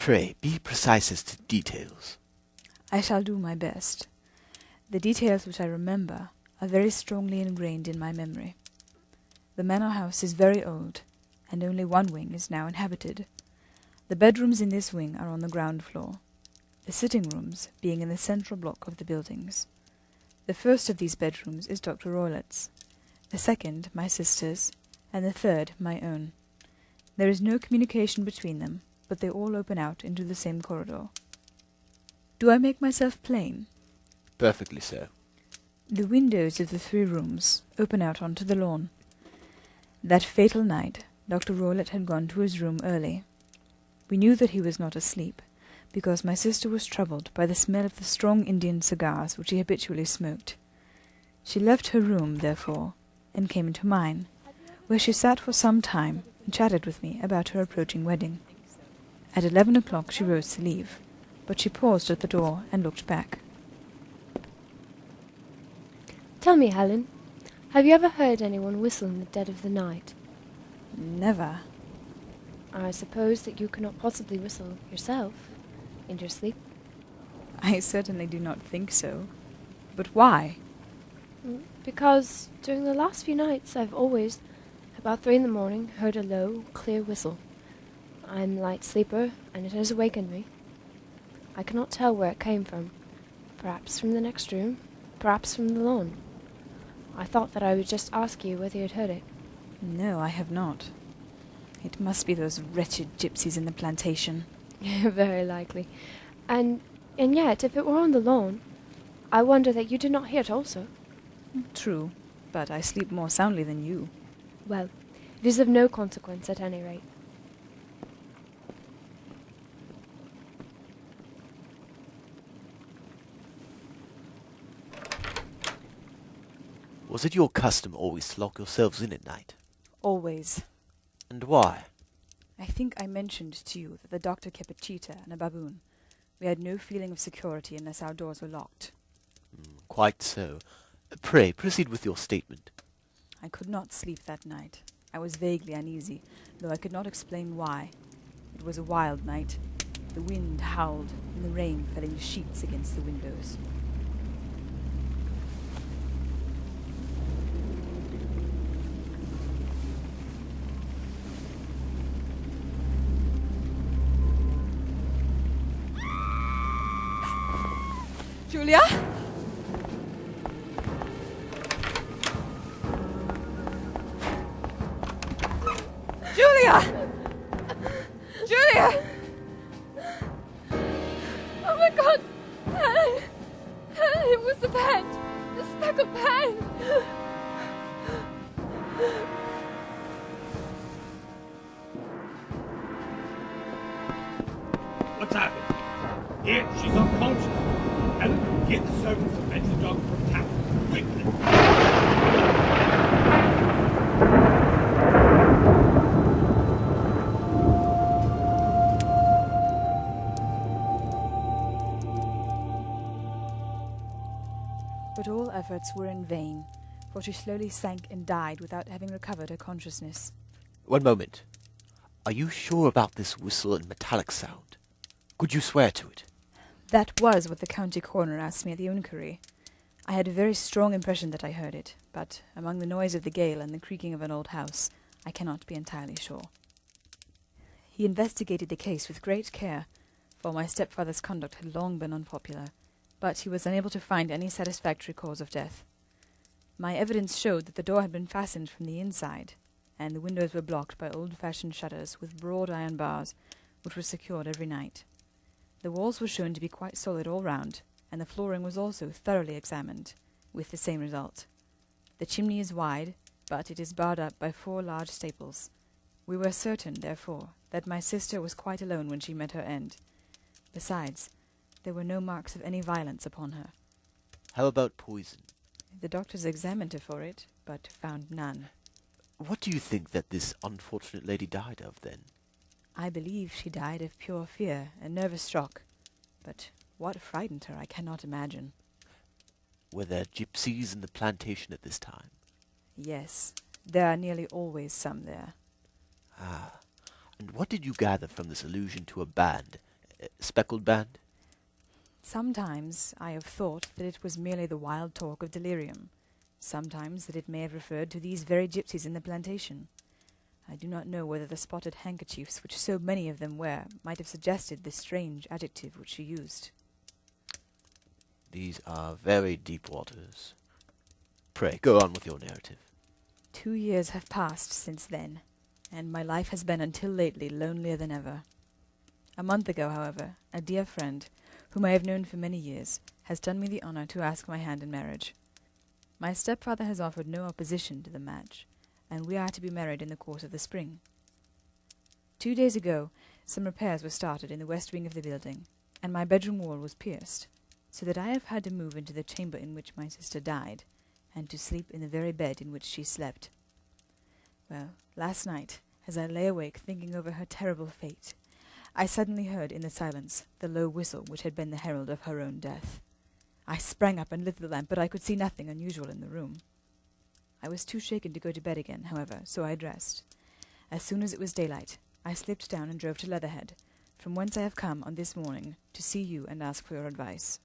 Pray, be precise as to details. I shall do my best. The details which I remember are very strongly ingrained in my memory. The manor house is very old, and only one wing is now inhabited. The bedrooms in this wing are on the ground floor, the sitting rooms being in the central block of the buildings. The first of these bedrooms is Dr. Roylett's, the second my sister's, and the third my own. There is no communication between them, but they all open out into the same corridor. Do I make myself plain? Perfectly so. The windows of the 3 rooms open out onto the lawn. That fatal night, Dr. Roylett had gone to his room early. We knew that he was not asleep, because my sister was troubled by the smell of the strong Indian cigars which he habitually smoked. She left her room, therefore, and came into mine, where she sat for some time and chatted with me about her approaching wedding. At 11 o'clock she rose to leave, but she paused at the door and looked back. Tell me, Helen, have you ever heard anyone whistle in the dead of the night? Never. I suppose that you cannot possibly whistle yourself in your sleep. I certainly do not think so. But why? Because during the last few nights I've always, about 3 in the morning, heard a low, clear whistle. I'm a light sleeper, and it has awakened me. I cannot tell where it came from. Perhaps from the next room, perhaps from the lawn. I thought that I would just ask you whether you had heard it. No, I have not. It must be those wretched gypsies in the plantation. Very likely. And yet, if it were on the lawn, I wonder that you did not hear it also. True, but I sleep more soundly than you. Well, it is of no consequence at any rate. Was it your custom always to lock yourselves in at night? Always. And why? I think I mentioned to you that the doctor kept a cheetah and a baboon. We had no feeling of security unless our doors were locked. Quite so. Pray, proceed with your statement. I could not sleep that night. I was vaguely uneasy, though I could not explain why. It was a wild night. The wind howled, and the rain fell in sheets against the windows. Julia? Julia! Julia! Oh my God! Helen! Helen, it was the pen! The speckled pen! What's happened? Here, she's unconscious. Helen, get the servants and fetch the doctor from town. Quickly! But all efforts were in vain, for she slowly sank and died without having recovered her consciousness. One moment. Are you sure about this whistle and metallic sound? Could you swear to it? That was what the county coroner asked me at the inquiry. I had a very strong impression that I heard it, but among the noise of the gale and the creaking of an old house, I cannot be entirely sure. He investigated the case with great care, for my stepfather's conduct had long been unpopular, but he was unable to find any satisfactory cause of death. My evidence showed that the door had been fastened from the inside, and the windows were blocked by old-fashioned shutters with broad iron bars, which were secured every night. The walls were shown to be quite solid all round, and the flooring was also thoroughly examined, with the same result. The chimney is wide, but it is barred up by 4 large staples. We were certain, therefore, that my sister was quite alone when she met her end. Besides, there were no marks of any violence upon her. How about poison? The doctors examined her for it, but found none. What do you think that this unfortunate lady died of, then? I believe she died of pure fear and nervous shock, but what frightened her I cannot imagine. Were there gypsies in the plantation at this time? Yes, there are nearly always some there. Ah, and what did you gather from this allusion to a band Speckled band? Sometimes I have thought that it was merely the wild talk of delirium, sometimes that it may have referred to these very gypsies in the plantation. I do not know whether the spotted handkerchiefs which so many of them wear might have suggested the strange adjective which she used. These are very deep waters. Pray, go on with your narrative. 2 years have passed since then, and my life has been until lately lonelier than ever. A month ago, however, a dear friend, whom I have known for many years, has done me the honour to ask my hand in marriage. My stepfather has offered no opposition to the match, and we are to be married in the course of the spring. 2 days ago, some repairs were started in the west wing of the building, and my bedroom wall was pierced, so that I have had to move into the chamber in which my sister died, and to sleep in the very bed in which she slept. Well, last night, as I lay awake thinking over her terrible fate, I suddenly heard in the silence the low whistle which had been the herald of her own death. I sprang up and lit the lamp, but I could see nothing unusual in the room. I was too shaken to go to bed again, however, so I dressed. As soon as it was daylight, I slipped down and drove to Leatherhead, from whence I have come on this morning to see you and ask for your advice.